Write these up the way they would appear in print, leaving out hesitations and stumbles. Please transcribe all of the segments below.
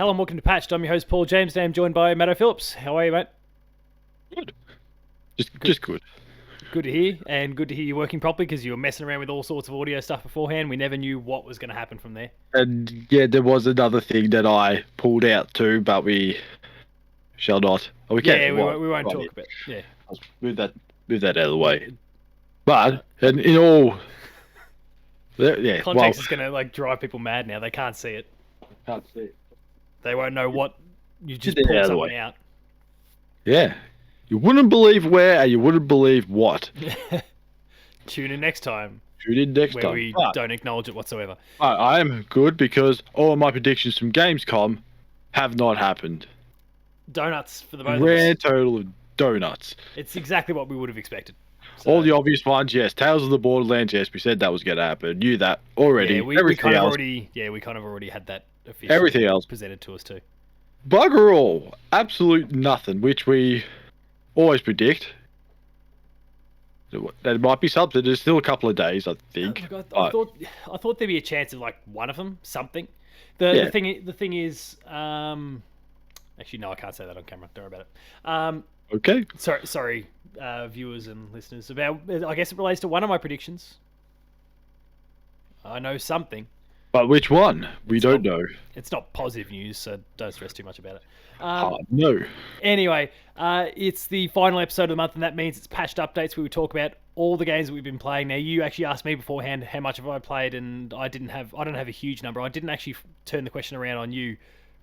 Hello and welcome to Patched. I'm your host Paul James and I'm joined by Matto Phillips. How are you, mate? Good. Just good. Good to hear, and good to hear you working properly because you were messing around with all sorts of audio stuff beforehand. We never knew what was going to happen from there. And yeah, there was another thing that I pulled out too, but we shall not. Oh, we can. We won't talk about it. Yeah. I'll move that out of the way. But in all, yeah, Context is going to drive people mad now. They can't see it. Can't see it. They won't know what you just Get it pulled out of the something way. out. Yeah, you wouldn't believe where, and you wouldn't believe what. Tune in next time. Tune in next where time. we don't acknowledge it whatsoever. I am good because all of my predictions from Gamescom have not happened. Donuts for the both of Grand us. total of donuts. It's exactly what we would have expected. So, all the obvious ones, yes. Tales of the Borderlands, yes. We said that was going to happen. Knew that already. Yeah, we kind of already had that officially everything else presented to us too. Bugger all. Absolute nothing, which we always predict. That might be something. There's still a couple of days, I think. I thought there'd be a chance of like one of them, something. The thing is, actually no, I can't say that on camera. Don't worry about it. Okay. Sorry, viewers and listeners. I guess it relates to one of my predictions. I know something. But which one? We don't know. It's not positive news, so don't stress too much about it. No. Anyway, it's the final episode of the month, and that means it's patched updates where we talk about all the games that we've been playing. Now, you actually asked me beforehand how much have I played, and I don't have a huge number. I didn't actually turn the question around on you,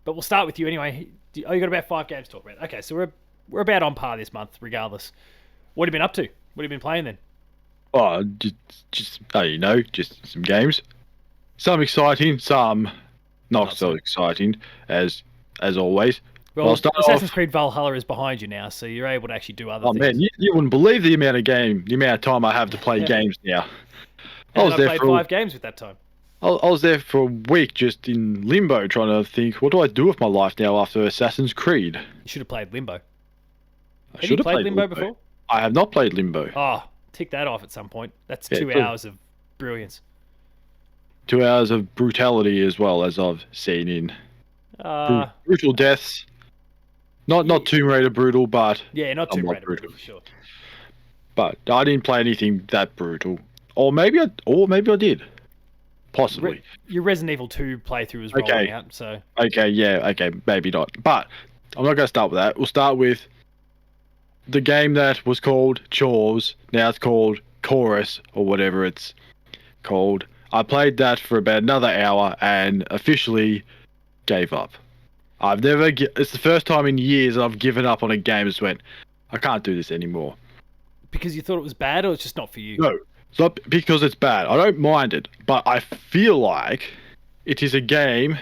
but we'll start with you anyway. You got about 5 games to talk about. Okay, so we're about on par this month, regardless. What have you been up to? What have you been playing then? Oh, just some games. Some exciting, some not so exciting, as always. Well, Assassin's Creed Valhalla is behind you now, so you're able to actually do other things. Oh man, you wouldn't believe the amount of time I have to play games now. I played 5 games with that time. I was there for a week just in limbo trying to think, what do I do with my life now after Assassin's Creed? You should have played Limbo. Have you played Limbo before? I have not played Limbo. Oh, tick that off at some point. That's 2 hours of brilliance. 2 hours of brutality as well, as I've seen in brutal deaths. Not Tomb Raider brutal, but not Tomb Raider brutal for sure. But I didn't play anything that brutal, or maybe I did, possibly. Your Resident Evil 2 playthrough was rolling out, so okay, maybe not. But I'm not going to start with that. We'll start with the game that was called Chores. Now it's called Chorus or whatever it's called. I played that for about another hour and officially gave up. It's the first time in years that I've given up on a game and just went, I can't do this anymore. Because you thought it was bad, or it's just not for you? No, it's not because it's bad. I don't mind it, but I feel like it is a game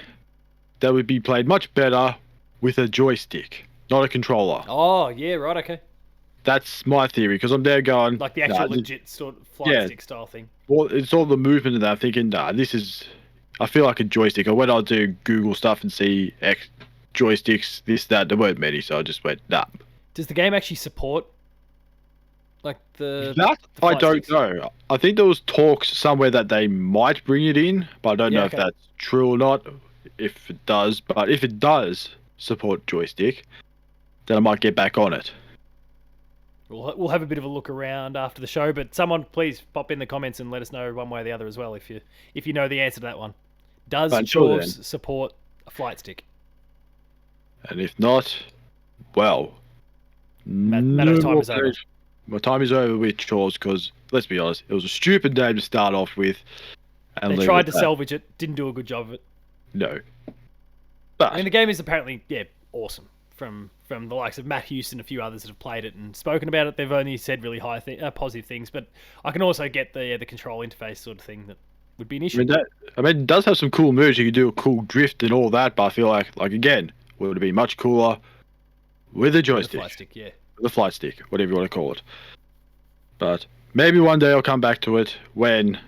that would be played much better with a joystick, not a controller. Oh, yeah, right, okay. That's my theory, because I'm there going... Like the actual legit sort of flight stick style thing. Well, it's all the movement in that. I'm thinking, I feel like a joystick. I went on to Google stuff and see joysticks, this, that. There weren't many, so I just went, nah. Does the game actually support, like, the I don't know. I think there was talks somewhere that they might bring it in, but I don't know if that's true or not, if it does. But if it does support joystick, then I might get back on it. We'll have a bit of a look around after the show, but someone please pop in the comments and let us know one way or the other as well if you know the answer to that one. Does Chores support a flight stick? And if not, well, Matto's time is over. My time is over with Chores because, let's be honest, it was a stupid name to start off with. And they tried to salvage it, didn't do a good job of it. No. But I mean, the game is apparently, awesome. From the likes of Matt Houston and a few others that have played it and spoken about it, they've only said really positive things. But I can also get the control interface sort of thing that would be an issue. I mean, it does have some cool moves. You can do a cool drift and all that, but I feel like again, would it be much cooler with a joystick? With a flight stick, yeah. With a flight stick, whatever you want to call it. But maybe one day I'll come back to it when...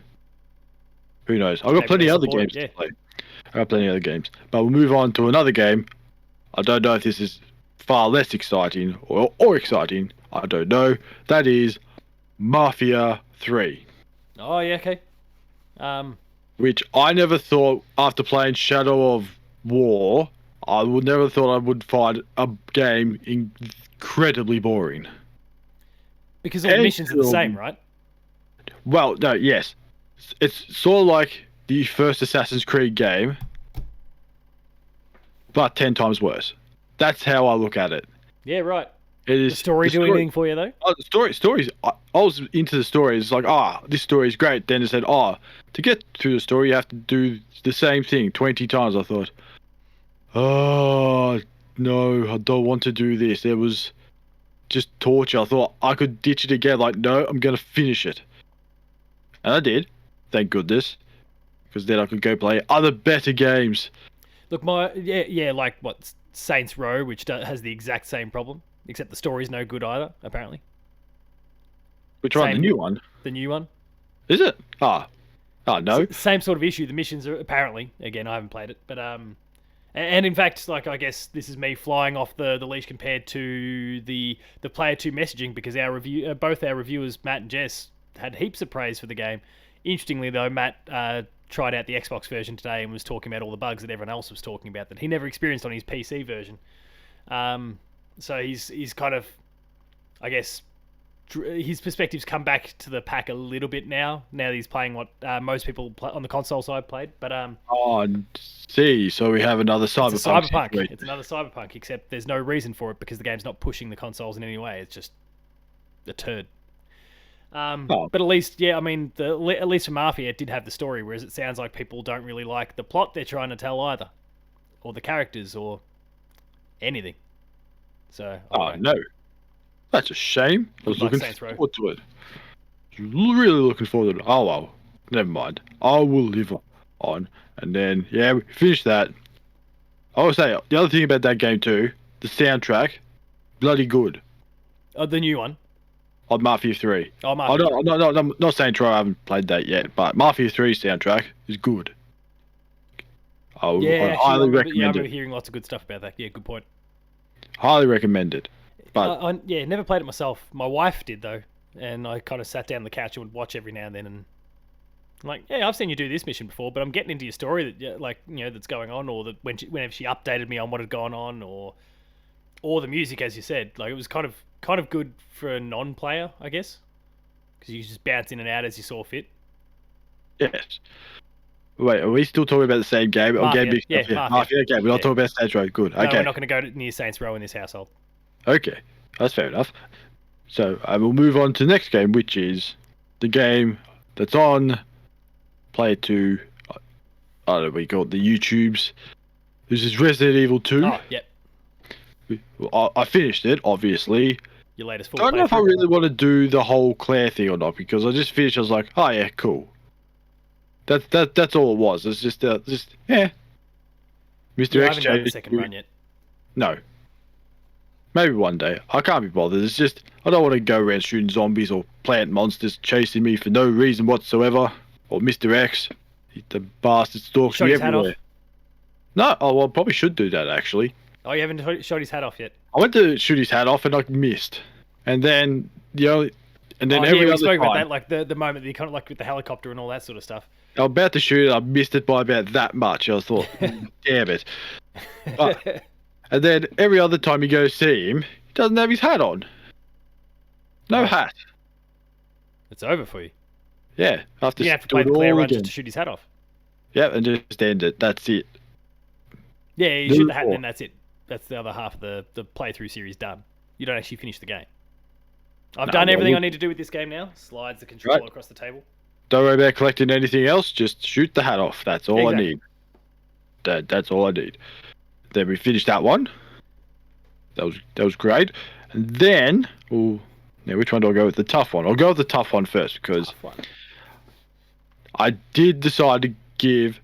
Who knows? I've got plenty of other games to play. I've got plenty of other games. But we'll move on to another game. I don't know if this is far less exciting or exciting. I don't know. That is Mafia 3. Oh, yeah, okay. Which I never thought, after playing Shadow of War, I would never thought I would find a game incredibly boring. Because all the missions are the same, right? Well, no, yes. It's sort of like the first Assassin's Creed game, but 10 times worse. That's how I look at it. Yeah, right. It is The story do anything for you, though? Oh, the stories. I was into the story. It's like, this story is great. Then it said, to get through the story, you have to do the same thing 20 times. I thought, oh, no, I don't want to do this. It was just torture. I thought I could ditch it again. Like, no, I'm going to finish it. And I did. Thank goodness. Because then I could go play other better games. Look, like what, Saints Row, which has the exact same problem, except the story's no good either, apparently. Which one? The new one? The new one. Is it? No. Same sort of issue. The missions are apparently, again, I haven't played it, but and in fact, like, I guess this is me flying off the leash compared to the player 2 messaging, because both our reviewers, Matt and Jess, had heaps of praise for the game. Interestingly, though, Matt tried out the Xbox version today and was talking about all the bugs that everyone else was talking about that he never experienced on his PC version. So he's kind of, I guess, his perspectives come back to the pack a little bit now. Now that he's playing what most people on the console side played. But so we have another Cyberpunk. It's another Cyberpunk, except there's no reason for it because the game's not pushing the consoles in any way. It's just a turd. But at least, yeah, I mean, at least for Mafia, it did have the story, whereas it sounds like people don't really like the plot they're trying to tell either, or the characters, or anything. So, no, that's a shame. I was looking forward to it. Really looking forward to it. Oh well, never mind. I will live on. And then, yeah, we finished that. I will say the other thing about that game too, the soundtrack, bloody good. Oh, the new one. On Mafia 3. Oh, Mafia. I'm not saying Troy, I haven't played that yet, but Mafia 3 soundtrack is good. I highly recommend it. Yeah, I remember hearing lots of good stuff about that. Yeah, good point. Highly recommend it. But I never played it myself. My wife did, though, and I kind of sat down on the couch and would watch every now and then, and I'm like, yeah, I've seen you do this mission before, but I'm getting into your story that, like, you know, that's going on, or that whenever she updated me on what had gone on, or the music, as you said, like, it was kind of good for a non-player, I guess, because you just bounce in and out as you saw fit. Yes. Wait, are we still talking about the same game? Mafia. Mafia. Okay, we're not talking about Saints Row. Good. No, okay. We're not going to go near Saints Row in this household. Okay, that's fair enough. So I will move on to the next game, which is the game that's on Player 2. I don't know what you call it, the YouTubes. This is Resident Evil 2. Oh, yep. I finished it, obviously. Your latest full I don't know if I really want to do the whole Claire thing or not, because I just finished. I was like, oh yeah, cool. That's all it was. It's just yeah. Mr. X. I haven't done the second run yet. No. Maybe one day. I can't be bothered. It's just I don't want to go around shooting zombies or plant monsters chasing me for no reason whatsoever. Or Mr. X, the bastard stalks me everywhere. No, well, I probably should do that actually. Oh, you haven't shot his hat off yet? I went to shoot his hat off and I missed. And then every other spoke time, about that, like the moment that you kind of like with the helicopter and all that sort of stuff. I was about to shoot it, I missed it by about that much. I thought, damn it. And then every other time you go see him, he doesn't have his hat on. No hat. It's over for you. Yeah, you have to play the Claire run just to shoot his hat off. Yeah, and just end it. That's it. Yeah, you shoot the hat and then that's it. That's the other half of the playthrough series done. You don't actually finish the game. I've done everything I need to do with this game now. Slides the controller across the table. Don't worry about collecting anything else. Just shoot the hat off. That's all I need. That's all I need. Then we finished that one. That was great. And then, now which one do I go with? The tough one. I'll go with the tough one first because I did decide to give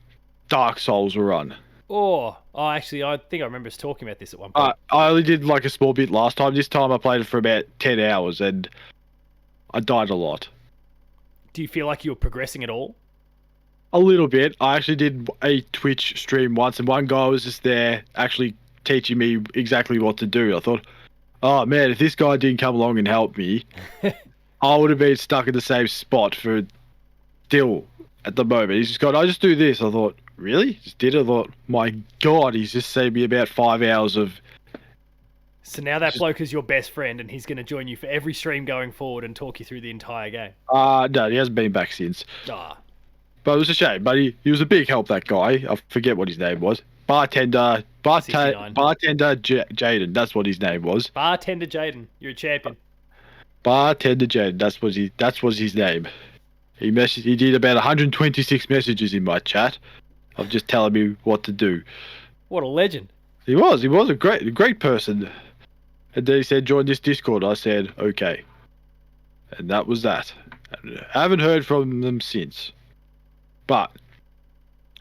Dark Souls a run. Oh, actually, I think I remember us talking about this at one point. I only did like a small bit last time. This time I played it for about 10 hours and I died a lot. Do you feel like you were progressing at all? A little bit. I actually did a Twitch stream once and one guy was just there actually teaching me exactly what to do. I thought, oh man, if this guy didn't come along and help me, I would have been stuck in the same spot for still at the moment. He's just gone, I just do this. I thought, really? Just did it? Thought, my God, he's just saved me about 5 hours of. So now that bloke is your best friend, and he's going to join you for every stream going forward and talk you through the entire game. No, he hasn't been back since. Ah, But it was a shame. But he was a big help, that guy. I forget what his name was. Bartender 69. Jaden. That's what his name was. Bartender Jaden, you're a champion. Bartender Jaden. That was his name. He did about 126 messages in my chat of just telling me what to do. What a legend. He was a great person. And then he said, join this Discord. I said, okay. And that was that. I haven't heard from them since. But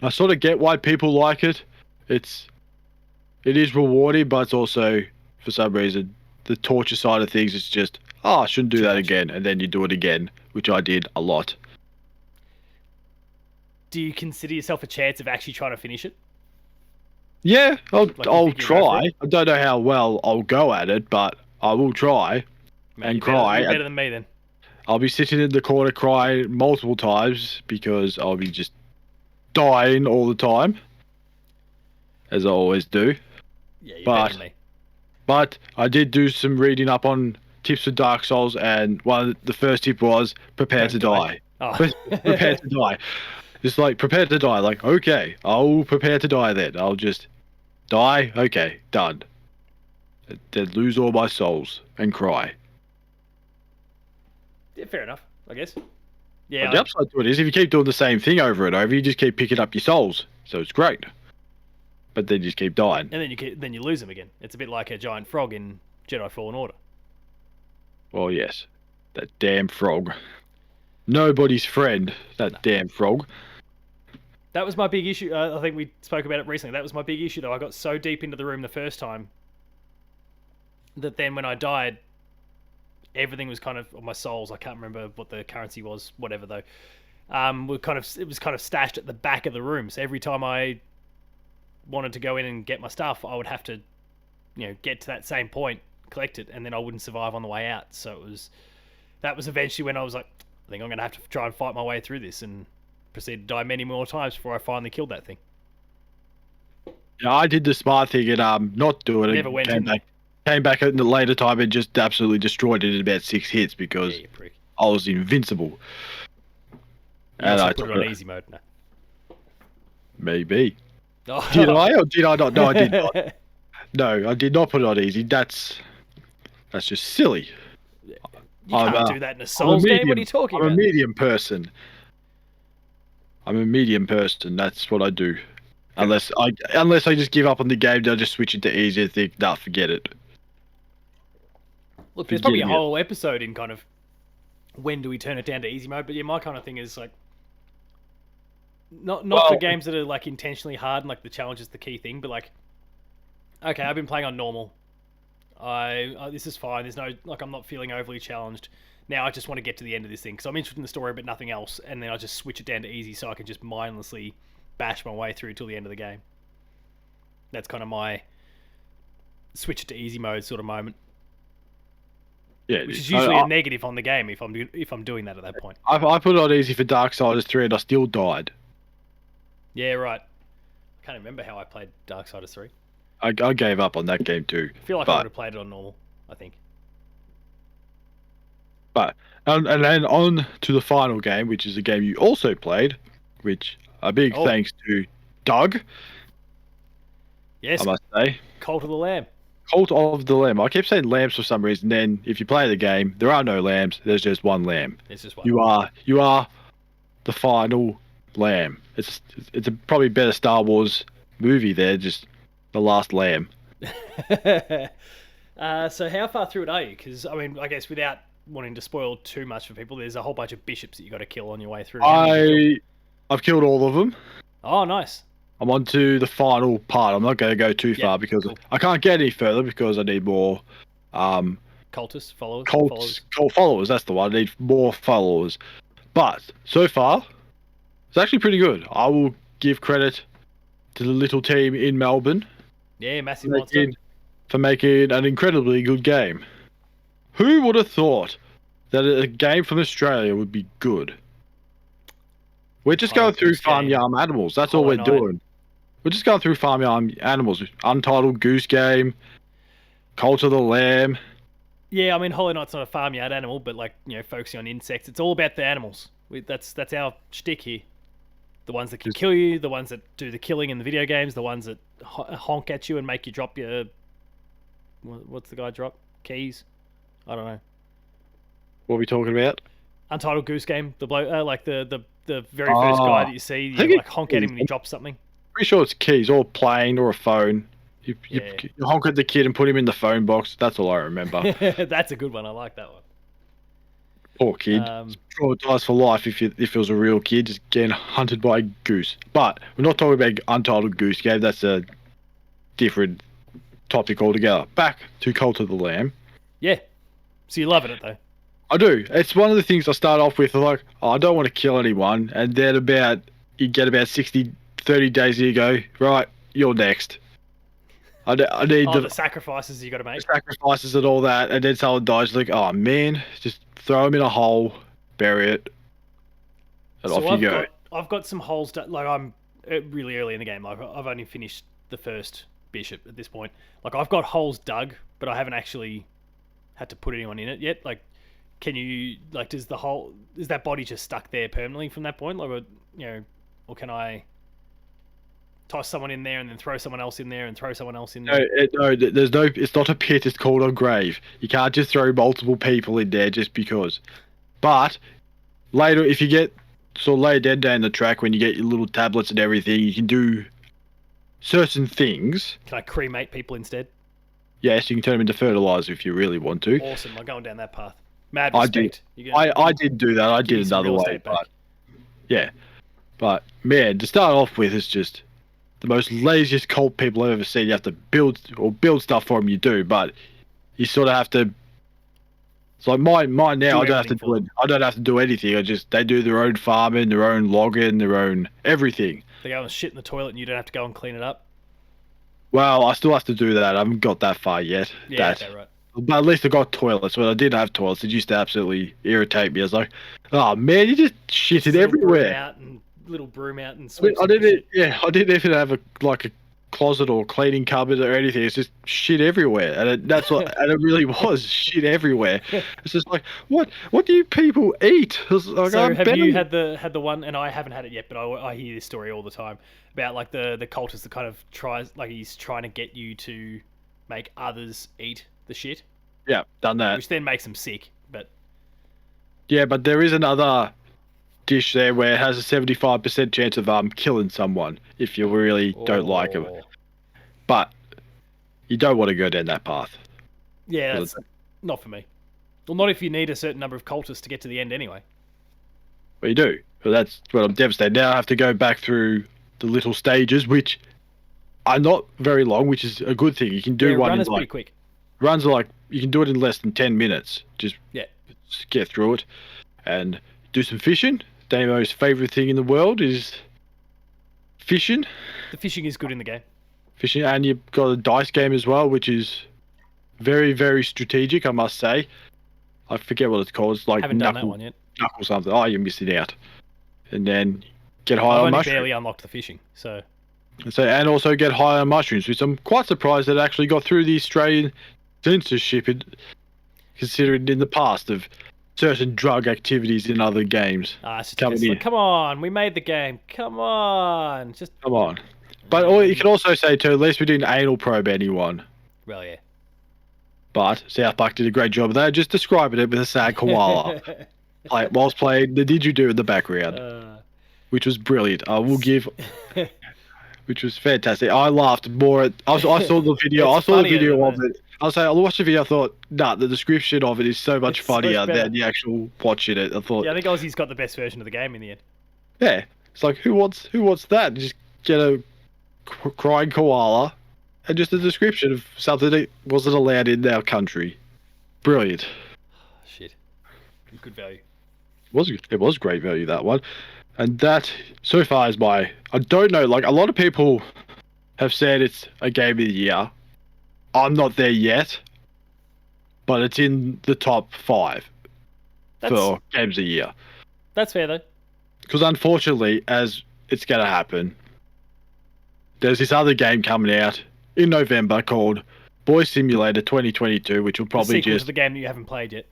I sort of get why people like it. It is rewarding, but it's also, for some reason, the torture side of things is just, I shouldn't do that again. And then you do it again, which I did a lot. Do you consider yourself a chance of actually trying to finish it? Yeah, I'll try. It? I don't know how well I'll go at it, but I will try. Man, and cry. You're better than me then. I'll be sitting in the corner crying multiple times because I'll be just dying all the time, as I always do. Yeah, you're better than me. But I did do some reading up on tips for Dark Souls, and the first tip was prepare to die. Oh. Prepare to die. Just like, prepare to die. Like, okay, I'll prepare to die then. I'll just die. Okay, done. Then lose all my souls and cry. Yeah, fair enough, I guess. Yeah. The upside to it is if you keep doing the same thing over and over, you just keep picking up your souls. So it's great. But then you just keep dying. And then you lose them again. It's a bit like a giant frog in Jedi Fallen Order. Well, yes. That damn frog. Nobody's friend, that damn frog. That was my big issue. I think we spoke about it recently. That was my big issue, though. I got so deep into the room the first time that then when I died, everything was kind of, or my souls, I can't remember what the currency was, whatever though, it was kind of stashed at the back of the room. So every time I wanted to go in and get my stuff, I would have to, get to that same point, collect it, and then I wouldn't survive on the way out. So that was eventually when I was like, I think I'm going to have to try and fight my way through this, and proceed to die many more times before I finally killed that thing. Yeah, I did the smart thing and not do it. Never went in. Came back at the later time and just absolutely destroyed it in about 6 hits because I was invincible. And I put it on easy mode now. Maybe. Oh. Did I or did I not? No, I did not. No, I did not put it on easy. That's just silly. You can't do that in a Souls game. What are you talking about? I'm a medium person. That's what I do. Unless I just give up on the game, they'll just switch it to easy and think, nah, forget it. Look, there's probably a whole episode in kind of when do we turn it down to easy mode, but yeah, my kind of thing is like not for games that are like intentionally hard and like the challenge is the key thing, but like, okay, I've been playing on normal. This is fine. There's no, like, I'm not feeling overly challenged. Now I just want to get to the end of this thing because I'm interested in the story but nothing else, and then I just switch it down to easy so I can just mindlessly bash my way through till the end of the game. That's kind of my switch it to easy mode sort of moment. Yeah, which is usually a negative on the game if I'm doing that at that point. I put it on easy for Darksiders 3 and I still died. Yeah, right. I can't remember how I played Darksiders 3. I gave up on that game too. I feel like I would have played it on normal, I think. But and then on to the final game, which is a game you also played, which a big thanks to Doug. Yes, I must say. Cult of the Lamb. Cult of the Lamb. I keep saying lambs for some reason. Then, if you play the game, there are no lambs. There's just one lamb. It's just one. You are the final lamb. It's a probably better Star Wars movie there. Just the last lamb. So how far through it are you? Because I mean, I guess without wanting to spoil too much for people, there's a whole bunch of bishops that you got to kill on your way through. I've killed all of them. Oh, nice. I'm on to the final part. I'm not going to go too far because I can't get any further because I need more cultist followers. Cult followers, that's the one. I need more followers. But so far, it's actually pretty good. I will give credit to the little team in Melbourne. Yeah, massive monster. For making an incredibly good game. Who would have thought that a game from Australia would be good? We're just going Untitled through Goose Game, farmyard animals. That's all Hollow we're Knight. doing. We're just going through farmyard animals. Untitled Goose Game, Cult of the Lamb. Yeah, I mean, Hollow Knight's not a farmyard animal, but like, you know, focusing on insects. It's all about the animals. That's our shtick here. The ones that can kill you, the ones that do the killing in the video games, the ones that honk at you and make you drop your... What's the guy drop? Keys? I don't know. What are we talking about? Untitled Goose Game. The bloke, like the very first guy that you see, you like honk at him and he drops something. Pretty sure it's keys or a plane or a phone. You honk at the kid and put him in the phone box. That's all I remember. That's a good one. I like that one. Poor kid. Traumatized for life if it was a real kid just getting hunted by a goose. But we're not talking about Untitled Goose Game. That's a different topic altogether. Back to Cult of the Lamb. Yeah. So you're loving it though. I do. It's one of the things I start off with, like, oh, I don't want to kill anyone. And then you get about 30 days and you go, right, you're next. I need the sacrifices you got to make. Sacrifices and all that. And then someone dies, like, oh man, just throw him in a hole, bury it, and so off you go. I've got some holes, like I'm really early in the game. Like I've only finished the first bishop at this point. Like I've got holes dug, but I haven't actually had to put anyone in it yet. Like, can you, like, is that body just stuck there permanently from that point? Like, you know, or can I toss someone in there and then throw someone else in there and throw someone else in there? No, there's no. It's not a pit. It's called a grave. You can't just throw multiple people in there just because. But later, if you get sort of later down the track, when you get your little tablets and everything, you can do certain things. Can I cremate people instead? Yes, you can turn them into fertilizer if you really want to. Awesome. I'm going down that path. Mad respect. I did do that. I did another way, but yeah. But man, to start off with, it's just the most laziest cult people I've ever seen. You have to build stuff for them. You do, but you sort of have to. It's like mine now. I don't have to do it. I don't have to do anything. They do their own farming, their own logging, their own everything. They go and shit in the toilet, and you don't have to go and clean it up. Well, I still have to do that. I haven't got that far yet. Yeah, okay, right. But at least I got toilets. When I didn't have toilets, it used to absolutely irritate me. I was like, "Oh man, you just shitted everywhere." Little broom out and I didn't even have a closet or cleaning cupboard or anything. It's just shit everywhere, and that's what. And it really was shit everywhere. It's just like, what do you people eat? Like, so have you had the one? And I haven't had it yet, but I hear this story all the time about like the cultist that kind of tries, like, he's trying to get you to make others eat the shit. Yeah, done that. Which then makes them sick. But yeah, but there is another dish there where it has a 75% chance of killing someone if you really don't like them. But you don't want to go down that path. Yeah, that's not for me. Well, not if you need a certain number of cultists to get to the end anyway. Well, you do. Well, that's what I'm devastated. Now I have to go back through the little stages, which are not very long, which is a good thing. You can do one runs pretty quick. Runs are like, you can do it in less than 10 minutes. Just get through it and do some fishing. Damo's favourite thing in the world is fishing. The fishing is good in the game. Fishing, and you've got a dice game as well, which is very, very strategic, I must say. I forget what it's called. It's like haven't done that one yet. Knuckle something. Oh, you're missing out. And then get high on mushrooms. I've only barely unlocked the fishing, so. And also get high on mushrooms, which I'm quite surprised that it actually got through the Australian censorship, considering in the past of certain drug activities in other games. Come on, we made the game. Come on, come on. But you can also say too, at least we didn't anal probe anyone. Well, yeah. But South Park did a great job of that, just describing it with a sad koala. Whilst playing the didgeridoo in the background, which was brilliant. I will give. Which was fantastic. I laughed more at. I saw the video. I saw the video of it. I watched the video. I thought, nah, the description of it is so much funnier than the actual watching it. I thought. Yeah, I think Aussie's got the best version of the game in the end. Yeah, it's like who wants that? Just get a crying koala, and just a description of something that wasn't allowed in our country. Brilliant. Shit. Good value. It was great value, that one. And that, so far, is I don't know, like, a lot of people have said it's a game of the year. I'm not there yet, but it's in the top 5 for games of the year. That's fair, though. because unfortunately, as it's gonna happen, there's this other game coming out in November called Boy Simulator 2022, which will The probably sequel to just the game that you haven't played yet.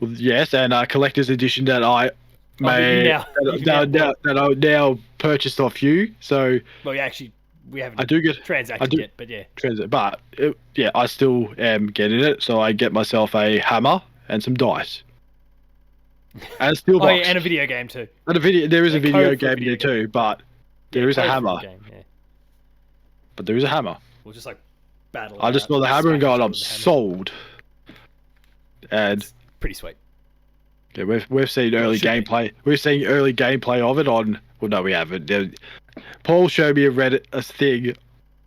yes, and a collector's edition that I Oh, that you may now you've now bought. that I now purchased off you. So Well, yeah, actually, we haven't I do get I transacted do yet, but yeah. transit, but yeah, I still am getting it. So I get myself a hammer and some dice and a steel Oh yeah, box and a video game too. and a video. There is A a video code for a game video there game. too, but Yeah, there is a code for hammer. game. Yeah, But there is a hammer. we'll just like battle. I it just out, saw the hammer and smack each going, other I'm with the hammer. sold. And It's pretty sweet. yeah, we've seen Well, it early should be. gameplay. We've seen early gameplay of it on. Well, no, we haven't. Paul showed me a thing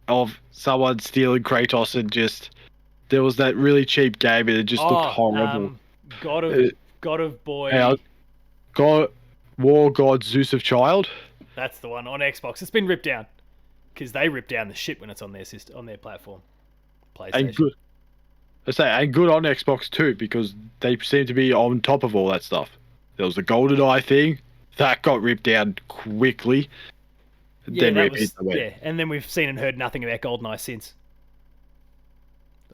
of someone stealing Kratos and just there was that really cheap game and it just looked horrible. God Uh, of Boy. Hey, God, War God Zeus of Child. That's the one on Xbox. It's been ripped down because they rip down the shit when it's on their system, on their platform. PlayStation. And good. I say, and good on Xbox too, because they seem to be on top of all that stuff. There was the GoldenEye thing that got ripped down quickly. Yeah, Then that ripped was, it away. yeah, and then we've seen and heard nothing about GoldenEye since.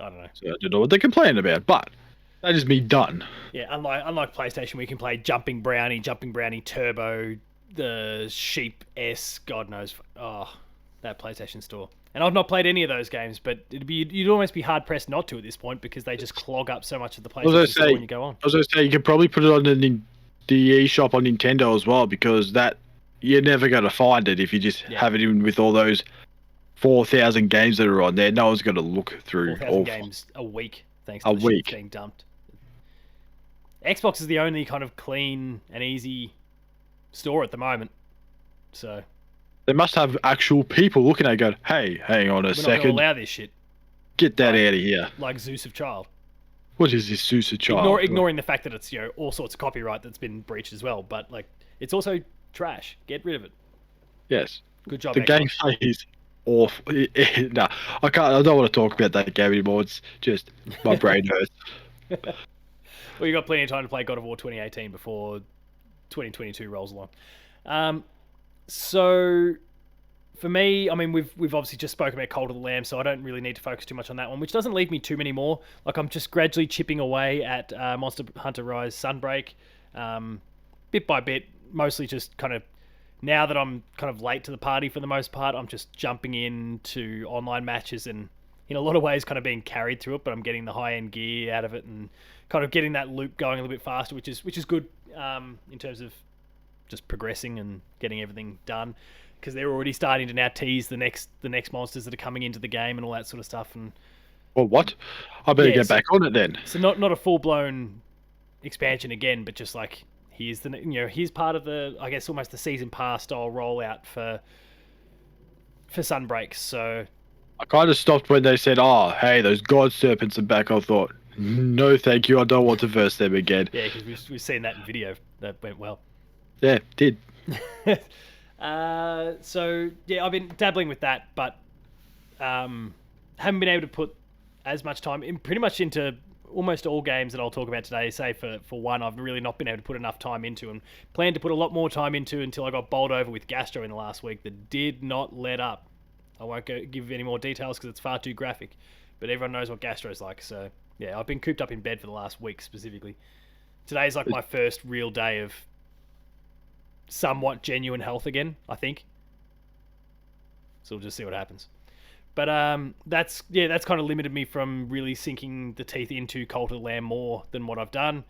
I don't know. So I don't know what they're complaining about, but that is me done. Yeah, unlike PlayStation, we can play Jumping Brownie Turbo, the Sheep S, God knows. Oh, that PlayStation Store. And I've not played any of those games, but you'd almost be hard pressed not to at this point because they just clog up so much of the PlayStation Store when you go on. I was going to say you could probably put it on the eShop on Nintendo as well, because that you're never going to find it if you just have it in with all those 4,000 games that are on there. No one's going to look through 4,000 games a week, thanks to a the week shit being dumped. Xbox is the only kind of clean and easy store at the moment, so they must have actual people looking at it going, hey, hang on a we're not going second, to allow this shit. get that out of here. Like Zeus of Child. What is this Zeus of Child? Ignoring the fact that it's all sorts of copyright that's been breached as well, but like it's also trash. Get rid of it. Yes. Good job. The Xbox. gameplay is awful. Nah, I can't. I don't want to talk about that game anymore. It's just my brain hurts. Well, you got plenty of time to play God of War 2018 before 2022 rolls along. So for me, I mean, we've obviously just spoken about Cult of the Lamb, so I don't really need to focus too much on that one, which doesn't leave me too many more. Like I'm just gradually chipping away at Monster Hunter Rise Sunbreak, bit by bit, mostly just kind of. Now that I'm kind of late to the party for the most part, I'm just jumping into online matches and in a lot of ways kind of being carried through it, but I'm getting the high-end gear out of it and kind of getting that loop going a little bit faster, which is good in terms of just progressing and getting everything done, because they're already starting to now tease the next monsters that are coming into the game and all that sort of stuff. And Well, what? I better get back on it then. So not a full-blown expansion again, but just like here's part of the, I guess, almost the season pass style rollout for Sunbreak. So I kind of stopped when they said, "Oh, hey, those god serpents are back." I thought, no, thank you. I don't want to verse them again. Yeah, because we've seen that in video. That went well. Yeah, did. So yeah, I've been dabbling with that, but haven't been able to put as much time in pretty much into almost all games that I'll talk about today. Say for one, I've really not been able to put enough time into, and planned to put a lot more time into until I got bowled over with gastro in the last week that did not let up. I won't give any more details because it's far too graphic, but everyone knows what gastro's like. So yeah, I've been cooped up in bed for the last week specifically. Today's like my first real day of somewhat genuine health again, I think. So we'll just see what happens. But that's kind of limited me from really sinking the teeth into Cult of the Lamb more than what I've done.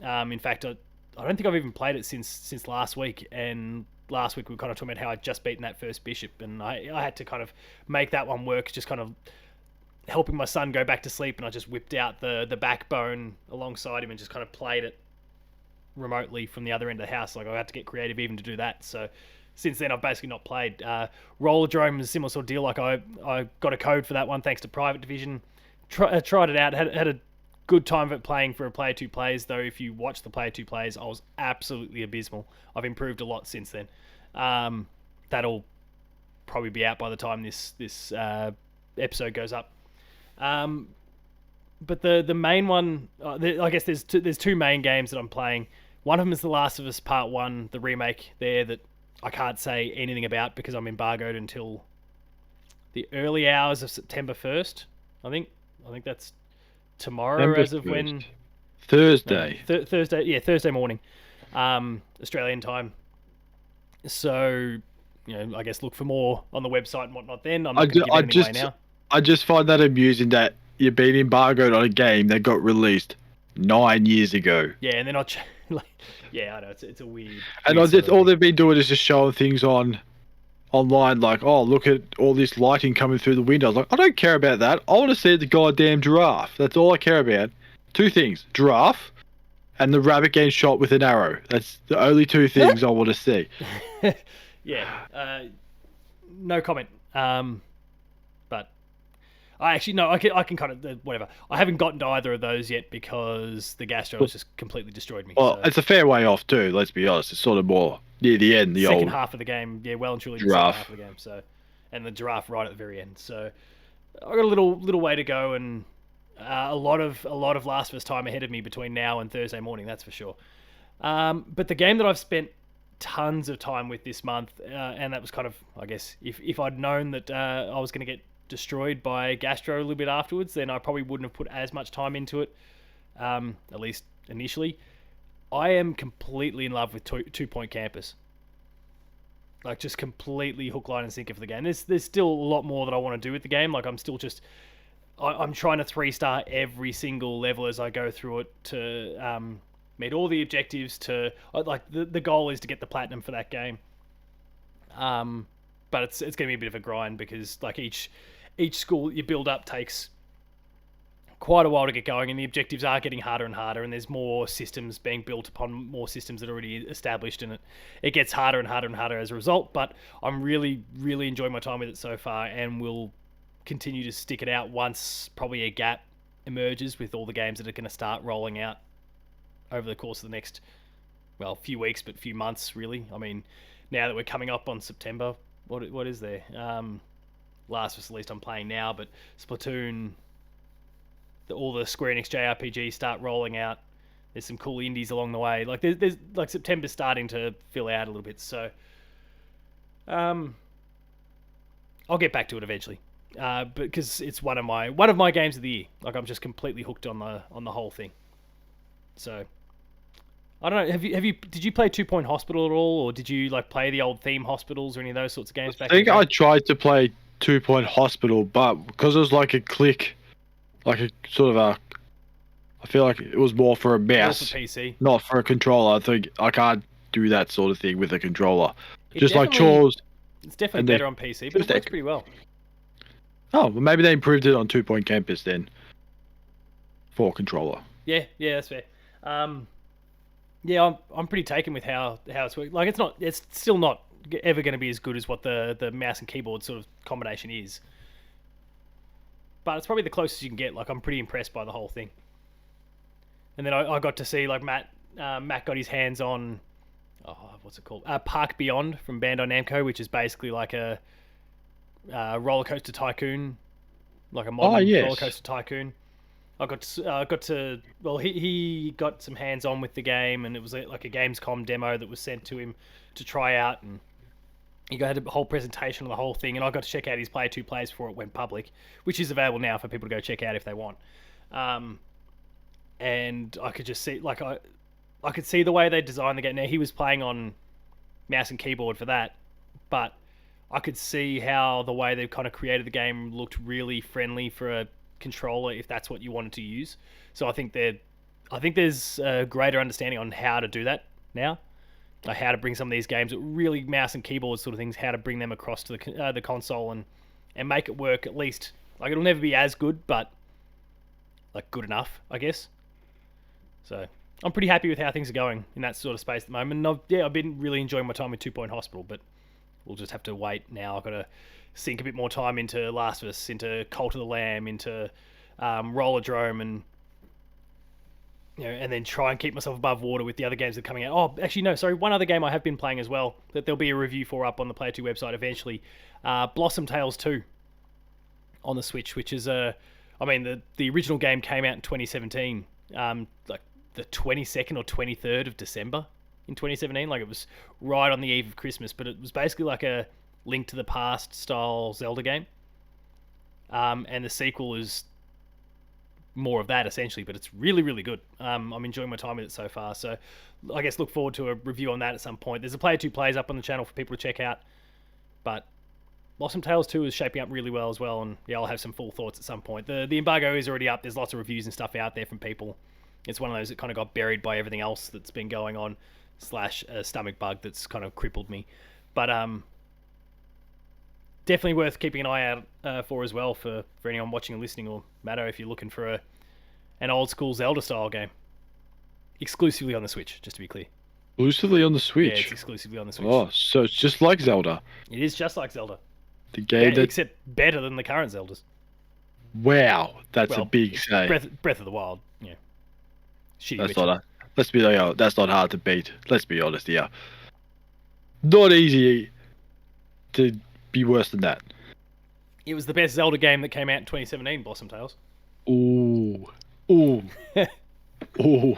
In fact, I don't think I've even played it since last week. And last week we were kind of talking about how I'd just beaten that first bishop, and I had to kind of make that one work, just kind of helping my son go back to sleep, and I just whipped out the backbone alongside him and just kind of played it remotely from the other end of the house. Like I had to get creative even to do that. So since then, I've basically not played. Rollerdrome is a similar sort of deal. Like I got a code for that one thanks to Private Division. Tried it out. Had a good time of it playing for a player 2 plays. Though if you watch the player 2 plays, I was absolutely abysmal. I've improved a lot since then. That'll probably be out by the time this episode goes up. But the main one, I guess there's two main games that I'm playing. One of them is The Last of Us Part 1, the remake there that I can't say anything about because I'm embargoed until the early hours of September 1st, I think. I think that's tomorrow September as of 1st. when... Thursday. Thursday, yeah, Thursday morning, Australian time. So, I guess look for more on the website and whatnot then. I'm not going to give anything away now. I just find that amusing that you're being embargoed on a game that got released 9 years ago. Yeah, and then I'll... yeah, I know, it's a weird... And all they've been doing is just showing things online like, oh, look at all this lighting coming through the windows. Like, I don't care about that. I want to see the goddamn giraffe. That's all I care about. Two things: giraffe and the rabbit getting shot with an arrow. That's the only two things I want to see. Yeah, no comment. But I actually no, I can kind of whatever. I haven't gotten to either of those yet because the gastro has just completely destroyed me. Well, so. it's a fair way off too. Let's be honest. It's sort of more near the end. The second old half of the game, yeah, well and truly giraffe. The second half of the game. So, and the giraffe right at the very end. So, I've got a little way to go and a lot of Last of Us time ahead of me between now and Thursday morning. That's for sure. But the game that I've spent tons of time with this month, and that was kind of, I guess, if I'd known that I was going to get destroyed by Gastro a little bit afterwards, then I probably wouldn't have put as much time into it, at least initially. I am completely in love with Two Point Campus. Like, just completely hook, line, and sinker for the game. There's still a lot more that I want to do with the game. Like, I'm still just... I'm trying to 3-star every single level as I go through it to meet all the objectives. The goal is to get the platinum for that game. But it's going to be a bit of a grind because like each school you build up takes quite a while to get going, and the objectives are getting harder and harder, and there's more systems being built upon more systems that are already established, and it gets harder and harder and harder as a result. But I'm really, really enjoying my time with it so far, and will continue to stick it out once probably a gap emerges with all the games that are going to start rolling out over the course of the next, few weeks, but few months, really. I mean, now that we're coming up on September, what is there? Last of Us, at least I'm playing now, but Splatoon, all the Square Enix JRPGs start rolling out. There's some cool indies along the way. Like there's like September's starting to fill out a little bit, so I'll get back to it eventually. But because it's one of my games of the year. Like I'm just completely hooked on the whole thing. So I don't know. Did you play 2 Point Hospital at all, or did you like play the old theme hospitals or any of those sorts of games back? I think I tried to play 2 Point Hospital, but because it was like a click, like a sort of a, I feel like it was more for a mouse, for PC, not for a controller. I think I can't do that sort of thing with a controller. Just like definitely- chores. It's definitely better on PC, but it works pretty well. Oh, well, maybe they improved it on 2 Point Campus then. For controller. Yeah, that's fair. Yeah, I'm pretty taken with how it's working. Like it's still not ever going to be as good as what the mouse and keyboard sort of combination is. But it's probably the closest you can get. Like I'm pretty impressed by the whole thing. And then I got to see like Matt got his hands on, what's it called? Park Beyond from Bandai Namco, which is basically like a roller coaster tycoon, like a modern roller coaster tycoon. I got to he got some hands on with the game, and it was like a Gamescom demo that was sent to him to try out, and he had a whole presentation of the whole thing, and I got to check out his Player 2 plays before it went public, which is available now for people to go check out if they want. And I could just see, like I could see the way they designed the game. Now he was playing on mouse and keyboard for that, but I could see how the way they've kind of created the game looked really friendly for a controller if that's what you wanted to use. So I think there's a greater understanding on how to do that now, like how to bring some of these games, really mouse and keyboard sort of things, how to bring them across to the console and make it work at least. Like it'll never be as good, but like good enough, I guess. So I'm pretty happy with how things are going in that sort of space at the moment. And I've been really enjoying my time with 2 Point Hospital, but we'll just have to wait now. I've got to sink a bit more time into Last of Us, into Cult of the Lamb, into Rollerdrome, and and then try and keep myself above water with the other games that are coming out. Oh, actually, no, sorry. One other game I have been playing as well that there'll be a review for up on the Player 2 website eventually. Blossom Tales 2 on the Switch, which is the original game came out in 2017, like the 22nd or 23rd of December in 2017. Like, it was right on the eve of Christmas, but it was basically like a Link to the Past style Zelda game. And the sequel is more of that, essentially, but it's really, really good. I'm enjoying my time with it so far, so I guess look forward to a review on that at some point. There's a Player 2 Plays up on the channel for people to check out, but Blossom Tales 2 is shaping up really well as well, and yeah, I'll have some full thoughts at some point. The embargo is already up. There's lots of reviews and stuff out there from people. It's one of those that kind of got buried by everything else that's been going on, slash a stomach bug that's kind of crippled me. But definitely worth keeping an eye out for as well for anyone watching and listening, or Matto, if you're looking for an old school Zelda style game. Exclusively on the Switch, just to be clear. Exclusively on the Switch? Yeah, it's exclusively on the Switch. Oh, so it's just like Zelda. It is just like Zelda. The game that... Except better than the current Zeldas. Wow, that's a big say. Breath of the Wild, yeah. That's not let's be like, that's not hard to beat. Let's be honest here. Not easy to be worse than that. It was the best Zelda game that came out in 2017, Blossom Tales. Ooh. Ooh. Ooh.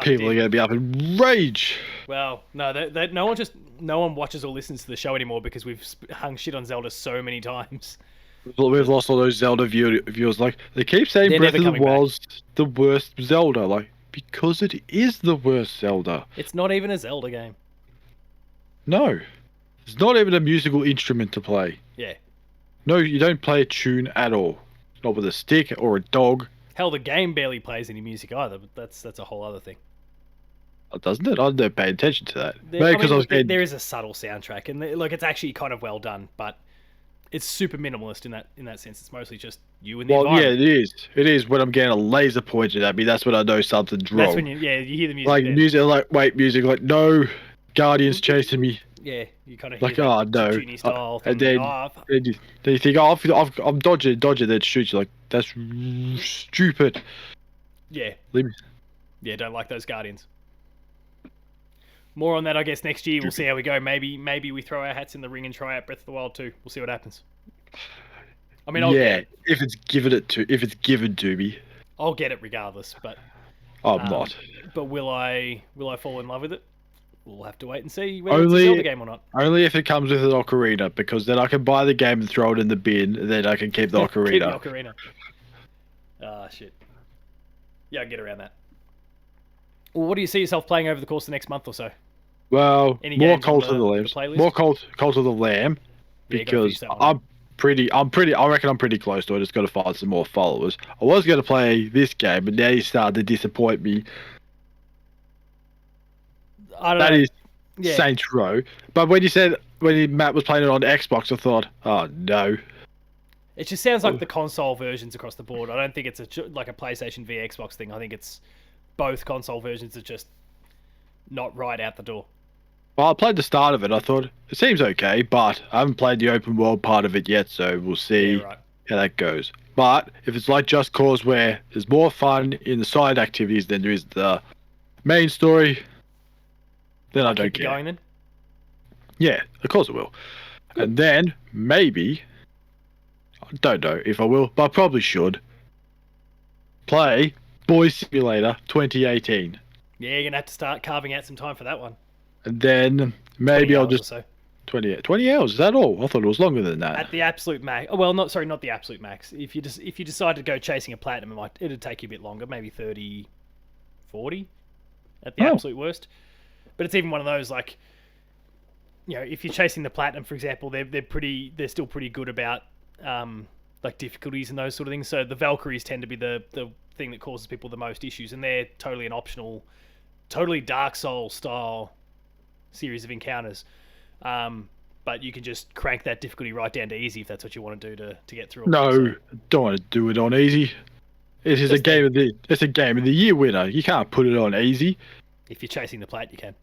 People are going to be up in rage. Well, no, no one watches or listens to the show anymore because we've hung shit on Zelda so many times. We've lost all those Zelda viewers. Like, they keep saying Breath of the Wild's the worst Zelda. Like, because it is the worst Zelda. It's not even a Zelda game. No. It's not even a musical instrument to play. Yeah. No, you don't play a tune at all. Not with a stick or a dog. Hell, the game barely plays any music either, but that's a whole other thing. Doesn't it? I don't pay attention to that. There is a subtle soundtrack, and it's actually kind of well done, but it's super minimalist in that sense. It's mostly just you and the environment. Yeah, it is. It is when I'm getting a laser pointed at me. That's when I know something's wrong. That's when you hear the music. Like music, music. Like, no, Guardian's chasing me. Yeah, you kind of hear like, oh no, style and then you think, oh, I'm dodging, then shoot you. Like, that's stupid. Yeah. Leave me. Yeah, don't like those Guardians. More on that, I guess, next year. We'll see how we go. Maybe we throw our hats in the ring and try out Breath of the Wild 2. We'll see what happens. I mean, if it's given to me, I'll get it regardless. But I'm not. But will I fall in love with it? We'll have to wait and see whether it's a Zelda game or not. Only if it comes with an ocarina, because then I can buy the game and throw it in the bin, and then I can keep the ocarina. Keep the ocarina. Ah, shit. Yeah, I can get around that. Well, what do you see yourself playing over the course of the next month or so? Well, more Cult of the Lamb. More Cult of the Lamb, because I reckon I'm pretty close to it. I just got to find some more followers. I was going to play this game, but now you started to disappoint me. That is Saints Row. But when Matt was playing it on Xbox, I thought, oh no. It just sounds like the console versions across the board. I don't think it's like a PlayStation v Xbox thing. I think it's both console versions are just not right out the door. Well, I played the start of it. I thought, it seems okay, but I haven't played the open world part of it yet, so we'll see how that goes. But if it's like Just Cause, where there's more fun in the side activities than there is the main story, then I don't care. Going then? Yeah, of course it will. Good. And then, maybe, I don't know if I will, but I probably should, play Boy Simulator 2018. Yeah, you're going to have to start carving out some time for that one. And then maybe I'll just... 20 hours, is that all? I thought it was longer than that. At the absolute max. Oh, well, not the absolute max. If you decide to go chasing a platinum, it'd take you a bit longer, maybe 30, 40 at the absolute worst. But it's even one of those, like, you know, if you're chasing the platinum, for example, they're still pretty good about like difficulties and those sort of things. So the Valkyries tend to be the thing that causes people the most issues, and they're totally an optional, totally Dark Souls style series of encounters. But you can just crank that difficulty right down to easy if that's what you want to do to get through. No, don't want to do it on easy. It's a game of the year winner. You can't put it on easy. If you're chasing the plat, you can.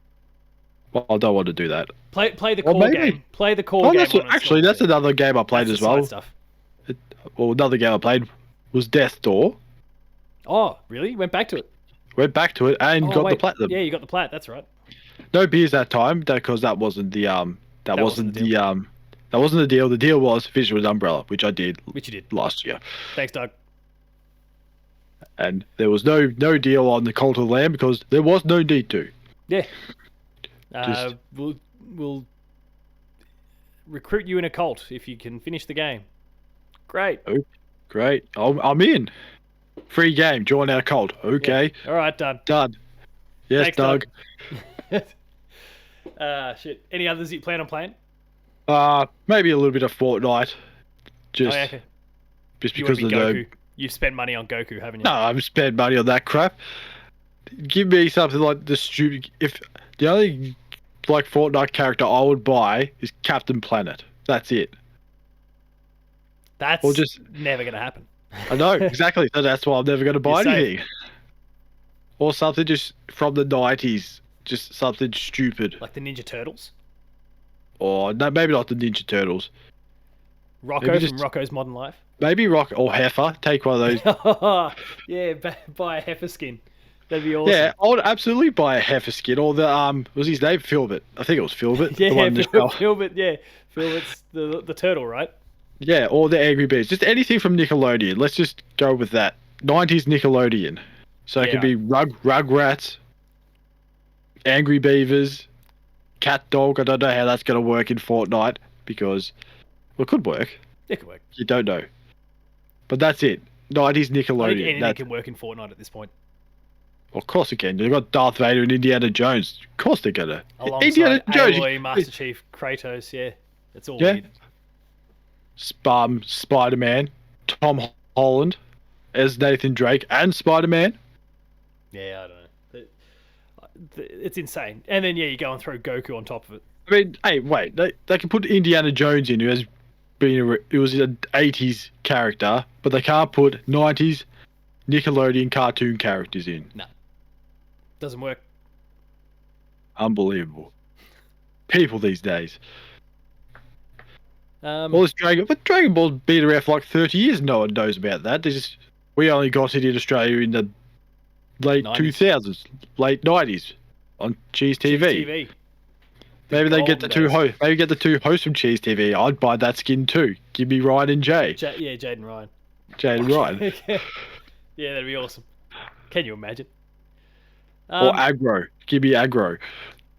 Well, I don't want to do that. Play the core game. Play the core game. Actually, that's another game I played as well. Another game I played was Death's Door. Oh, really? Went back to it. Went back to it and got the platinum. Yeah, you got the plat. That's right. No beers that time because that wasn't the that wasn't the deal. The deal was Visual Umbrella, which I did. Which you did last year. Thanks, Doug. and there was no deal on the Cult of the Lamb because there was no need to. Yeah. Just We'll recruit you in a cult if you can finish the game. Great. oh, great. I'm in. Free game. Join our cult. Okay. Yeah. All right, done. Done. Yes, Thanks, Doug. Shit. Any others you plan on playing? Maybe a little bit of Fortnite. Just, Oh, yeah, okay. just You because want of to be the. Goku? You've spent money on Goku, haven't you? No, I've spent money on that crap. Give me something like the stupid. If the only like Fortnite character I would buy is Captain Planet. That's it. That's Or just never going to happen. I know exactly. So that's why I'm never going to buy You're safe. anything. Or something just from the 90s. Just something stupid. Like the Ninja Turtles? Or no, maybe not the Ninja Turtles. Rocco Maybe from just- Rocco's Modern Life? Maybe Rock or Heifer. Take one of those. Yeah, buy a heifer skin. That'd be awesome. Yeah, I would absolutely buy a Heifer skin. Or the was his name Philbit? I think it was Philbit. Yeah, the one in the shower. Philbit, yeah. Philbit's the turtle, right? Yeah, or the Angry Bees. Just anything from Nickelodeon. Let's just go with that. 90s Nickelodeon. So it Yeah. could be Rugrats, Angry Beavers, Cat Dog. I don't know how that's going to work in Fortnite because, well, it could work. It could work. You don't know. But that's it. 90s I think Nickelodeon. anything That's, can work in Fortnite at this point. of course it can. You've got Darth Vader and Indiana Jones. Of course they're going to. Alongside Aloy, Master Chief, Kratos, yeah. It's all Yeah. weird. Spider-Man, Tom Holland as Nathan Drake, and Spider-Man. Yeah, I don't know. It's insane. And then, yeah, you go and throw Goku on top of it. I mean, hey, wait. They can put Indiana Jones in, who has been it was an 80s character, but they can't put 90s Nickelodeon cartoon characters in. Doesn't work. Unbelievable. People these days. Um, All this Dragon Ball's been around for like 30 years. No one knows about that. We only got it in Australia in the late 90s. 2000s, late 90s on Cheese TV. TV. Maybe they get golden the two days. hosts. Maybe get the two hosts from Cheese TV. I'd buy that skin too. Give me Ryan and Jay. Yeah, Jade and Ryan. Jade and Ryan. Yeah, that'd be awesome. Can you imagine? Or Aggro. Give me Aggro.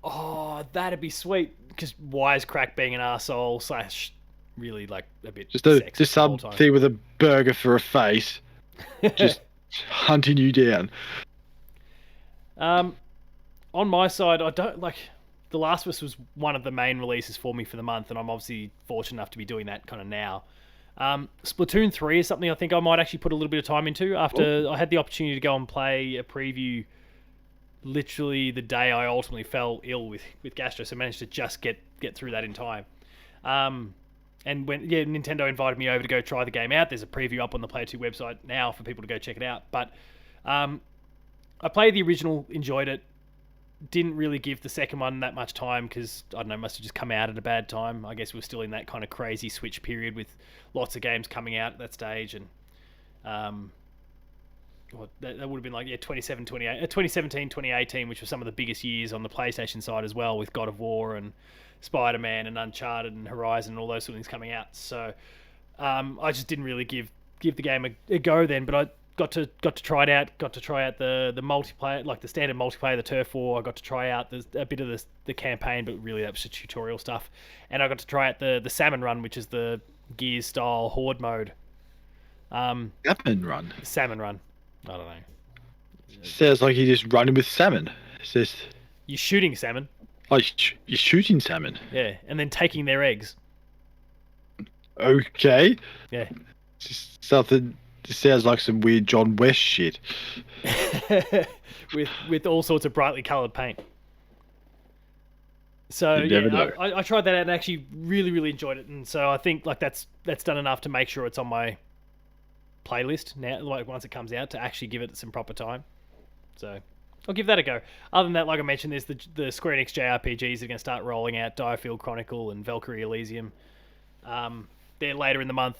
Oh, that'd be sweet. Because Wisecrack being an arsehole / really like a bit Just sexist just the whole time. something with a burger for a face. Just hunting you down. On my side, I don't like. The Last of Us was one of the main releases for me for the month, and I'm obviously fortunate enough to be doing that kind of now. Splatoon 3 is something I think I might actually put a little bit of time into after I had the opportunity to go and play a preview literally the day I ultimately fell ill with gastro, so I managed to just get through that in time. And when Nintendo invited me over to go try the game out. There's a preview up on the Player 2 website now for people to go check it out. But I played the original, enjoyed it. Didn't really give the second one that much time because, I don't know, must have just come out at a bad time. I guess we're still in that kind of crazy Switch period with lots of games coming out at that stage. And that would have been like 2017, 2018, which were some of the biggest years on the PlayStation side as well, with God of War and Spider-Man and Uncharted and Horizon and all those sort of things coming out. So I just didn't really give the game a go then, but I got to try it out. Got to try out the multiplayer, like the standard multiplayer, the Turf War. I got to try out a bit of the campaign, but really that was just tutorial stuff. And I got to try out the Salmon Run, which is the Gears style horde mode. Salmon Run. Salmon Run. I don't know. Sounds like you're just running with salmon. It's just, You're shooting salmon. oh, you're shooting salmon. Yeah, and then taking their eggs. Okay. Yeah. Just something. This sounds like some weird John West shit. with all sorts of brightly coloured paint. So You yeah, never know. I tried that out and actually really enjoyed it, and so I think like that's done enough to make sure it's on my playlist now. Like once it comes out, to actually give it some proper time. So I'll give that a go. Other than that, like I mentioned, there's the Square Enix JRPGs that are going to start rolling out. Direfield Chronicle and Valkyrie Elysium. They're later in the month.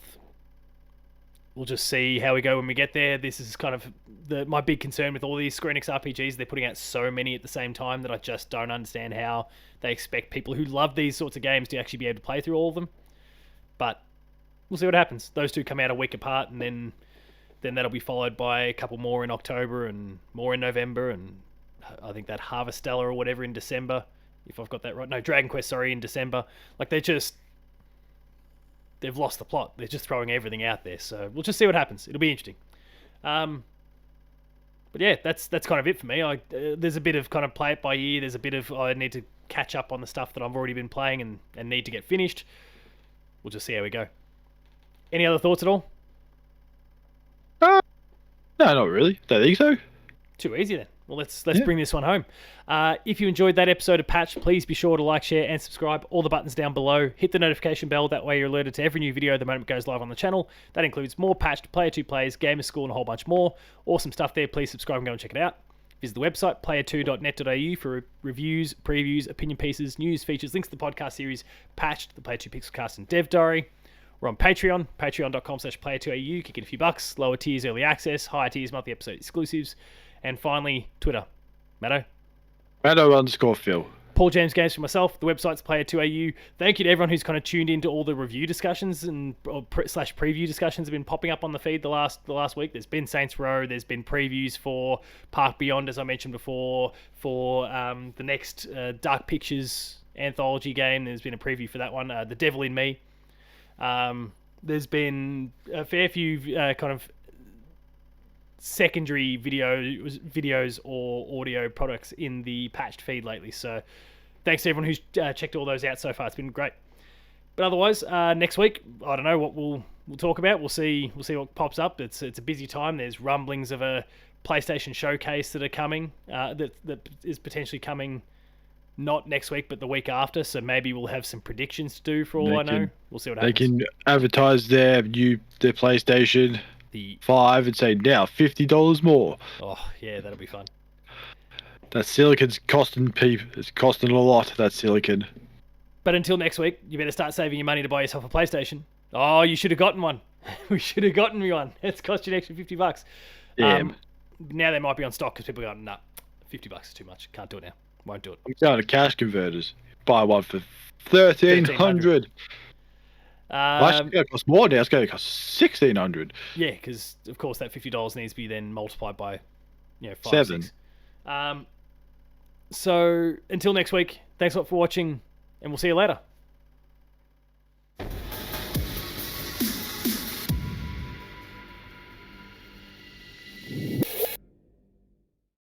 We'll just see how we go when we get there. This is kind of my big concern with all these Square Enix RPGs. They're putting out so many at the same time that I just don't understand how they expect people who love these sorts of games to actually be able to play through all of them. But we'll see what happens. Those two come out a week apart, and then then that'll be followed by a couple more in October and more in November, and I think that Harvestella or whatever in December, if I've got that right. No, Dragon Quest, sorry, in December. Like, they've lost the plot. They're just throwing everything out there. So we'll just see what happens. It'll be interesting. But yeah, that's kind of it for me. There's a bit of kind of play it by ear. There's a bit of I need to catch up on the stuff that I've already been playing and need to get finished. We'll just see how we go. Any other thoughts at all? No, not really. Don't think so. Too easy then. Well, let's bring this one home. If you enjoyed that episode of Patch, please be sure to like, share, and subscribe. All the buttons down below. Hit the notification bell. That way you're alerted to every new video the moment it goes live on the channel. That includes more Patched, Player 2 plays, Gamer School, and a whole bunch more. Awesome stuff there. Please subscribe and go and check it out. Visit the website, player2.net.au, for reviews, previews, opinion pieces, news, features, links to the podcast series, Patched, the Player 2 Pixelcast, and Dev Diary. We're on Patreon, patreon.com/player2au. Kick in a few bucks. Lower tiers, early access. Higher tiers, monthly episode exclusives. And finally, Twitter. Matto? Matto_Phil. Paul James Games for myself. The website's Player2au. Thank you to everyone who's kind of tuned into all the review discussions slash preview discussions have been popping up on the feed the last week. There's been Saints Row. There's been previews for Park Beyond, as I mentioned before, for the next Dark Pictures anthology game. There's been a preview for that one, The Devil in Me. There's been a fair few kind of secondary videos or audio products in the patched feed lately. So thanks to everyone who's checked all those out so far. It's been great. But otherwise, next week, I don't know what we'll talk about. We'll see what pops up. It's a busy time. There's rumblings of a PlayStation showcase that are coming. That is potentially coming. Not next week, but the week after. So maybe we'll have some predictions to do for all I know. We'll see what happens. They can advertise their PlayStation 5 and say now $50 more. Oh yeah, that'll be fun. That silicon's costing people. It's costing a lot. That silicon. But until next week, you better start saving your money to buy yourself a PlayStation. Oh, you should have gotten one. We should have gotten me one. It's cost you an extra $50. Yeah. Now they might be on stock because people are going, nah, $50 is too much. Can't do it now. Won't do it. I'm going to cash converters. Buy one for $1,300. Actually, it's going to cost more now. It's going to cost $1,600. Yeah, because of course that $50 needs to be then multiplied by, 5, 7. 6. So until next week, thanks a lot for watching, and we'll see you later.